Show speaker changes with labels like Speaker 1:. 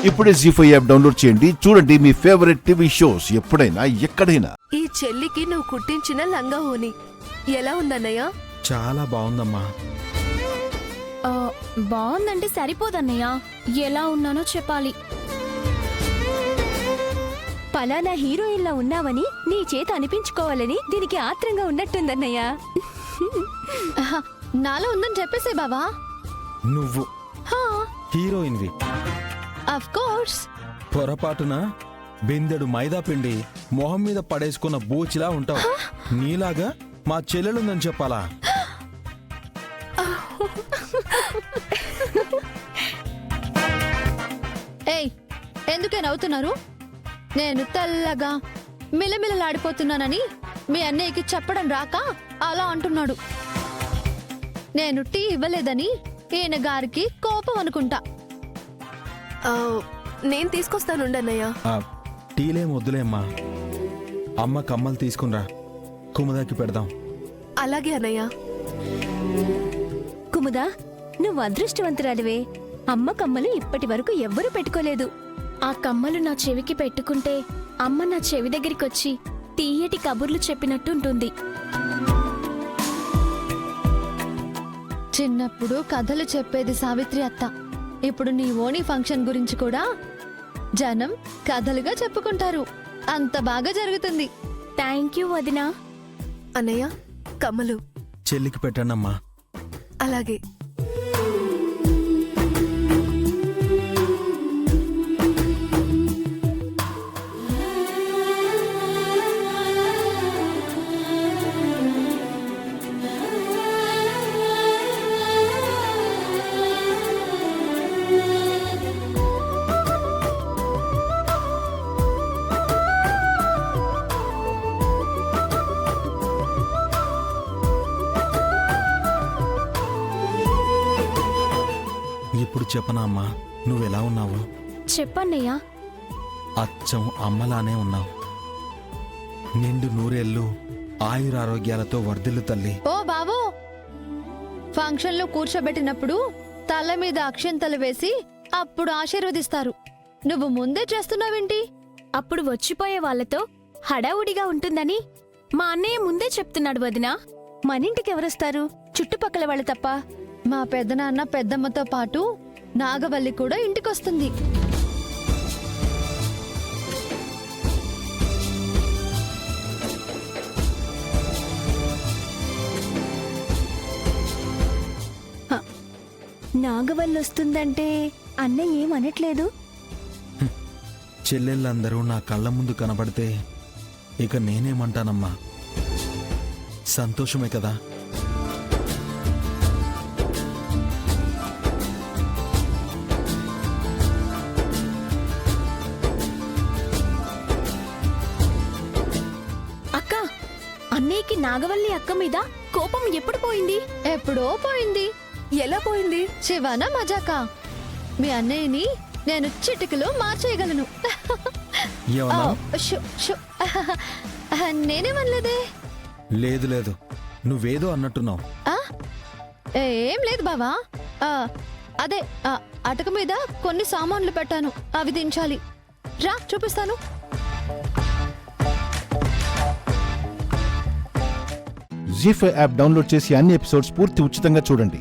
Speaker 1: ఇప్పుడే జీ5 app download చేయండి. చూడండి మీ ఫేవరెట్ టీవీ షోస్ ఎప్పుడైనా ఎక్కడైనా.
Speaker 2: ఈ చెల్లికి నువ్వు కుట్టించిన లంగా ఓని ఎలా ఉందన్నయ్య?
Speaker 3: చాలా బాగుందమ్మా.
Speaker 4: బాగుందంటే సరిపోదన్నయ్య, ఎలా ఉన్నానో చెప్పాలి. పలానా హీరోయిన్లా ఉన్నావని నీ చేత అనిపించుకోవాలని దీనికి ఆత్రంగా ఉన్నట్టుందన్నయ్య.
Speaker 5: నాలో ఉందని చెప్పేసే బావా.
Speaker 3: నువ్వు హీరోయిన్వి.
Speaker 5: Of course.
Speaker 3: పొరపాటున బిందెడు మైదా పిండి మొహం మీద పడేసుకున్న బూచిలా ఉంటావు. నీలాగా మా చెల్లెలుందని చెప్పాలా?
Speaker 5: ఏయ్, ఎందుకే నవ్వుతున్నారు? నేను తెల్లగా మిలమిలలాడిపోతున్నానని మీ అన్నయ్యకి చెప్పడం రాక అలా అంటున్నాడు. నేను టీ ఇవ్వలేదని ఈయన గారికి కోపం అనుకుంటా.
Speaker 2: నేను తీసుకొస్తానుండన్నయ్య.
Speaker 3: టీలేం వద్దులేమ్మా. అమ్మ కమ్మలు తీసుకునిరా, కుముదాకి పెడదాం.
Speaker 2: అలాగే అన్నయ్య.
Speaker 4: కుముదా, నువ్వు అదృష్టవంతురాలివే. అమ్మ కమ్మలు ఇప్పటి వరకు ఎవ్వరూ పెట్టుకోలేదు. ఆ కమ్మలు నా చెవికి పెట్టుకుంటే అమ్మ నా చెవి దగ్గరికొచ్చి తీయటి కబుర్లు చెప్పినట్టుంటుంది.
Speaker 5: చిన్నప్పుడు కథలు చెప్పేది సావిత్రి అత్త. ఇప్పుడు నీ ఓణి ఫంక్షన్ గురించి కూడా జనం కథలుగా చెప్పుకుంటారు. అంత బాగా జరుగుతుంది.
Speaker 4: థ్యాంక్ యూ వదినా.
Speaker 2: అన్నయ్య, కమ్మలు
Speaker 3: చెల్లికి పెట్టండమ్మా.
Speaker 2: అలాగే.
Speaker 3: ఇప్పుడు చెప్పనా అమ్మా, నువ్వెలా ఉన్నావు?
Speaker 4: చెప్పన్నయ్యా.
Speaker 3: అచ్చం అమ్మలానే ఉన్నావు. నిండు నూరేళ్ళు ఆయురారోగ్యాలతో వర్ధిల్లు తల్లి.
Speaker 5: ఓ బావో, ఫంక్షన్లో కూర్చోబెట్టినప్పుడు తల మీద అక్షంతలు వేసి అప్పుడు ఆశీర్వదిస్తారు. నువ్వు ముందే చేస్తున్నావేంటి?
Speaker 4: అప్పుడు వచ్చిపోయే వాళ్లతో హడావుడిగా ఉంటుందని మా అన్నయ్య ముందే చెప్తున్నాడు వదినా. మనింటికి ఎవరొస్తారు? చుట్టుపక్కల వాళ్ళు తప్ప.
Speaker 5: మా పెద్దనాన్న పెద్దమ్మతో పాటు నాగవల్లి కూడా ఇంటికొస్తుంది.
Speaker 4: నాగవల్లొస్తుందంటే అన్నయ్య ఏమనట్లేదు?
Speaker 3: చెల్లెళ్ళందరూ నా కళ్ళ ముందు కనబడితే ఇక నేనేమంటానమ్మా? సంతోషమే కదా.
Speaker 4: అన్నయ్యకి నాగవల్లి అక్క మీద కోపం ఎప్పుడు పోయింది?
Speaker 5: ఎప్పుడో పోయింది.
Speaker 2: ఎలా పోయింది?
Speaker 5: శివానా మజాకా? మీ అన్నయ్యని నేను చిటికలో మార్చేయగలను. నేనేమనలేదే.
Speaker 3: లేదు లేదు, నువ్వేదో అన్నట్టున్నావు.
Speaker 5: ఏం లేదు బావా. అదే అటక మీద కొన్ని సామాన్లు పెట్టాను, అవి దించాలి. రా చూపిస్తాను.
Speaker 1: జీ5 యాప్ డౌన్లోడ్ చేసి అన్ని ఎపిసోడ్స్ పూర్తి ఉచితంగా చూడండి.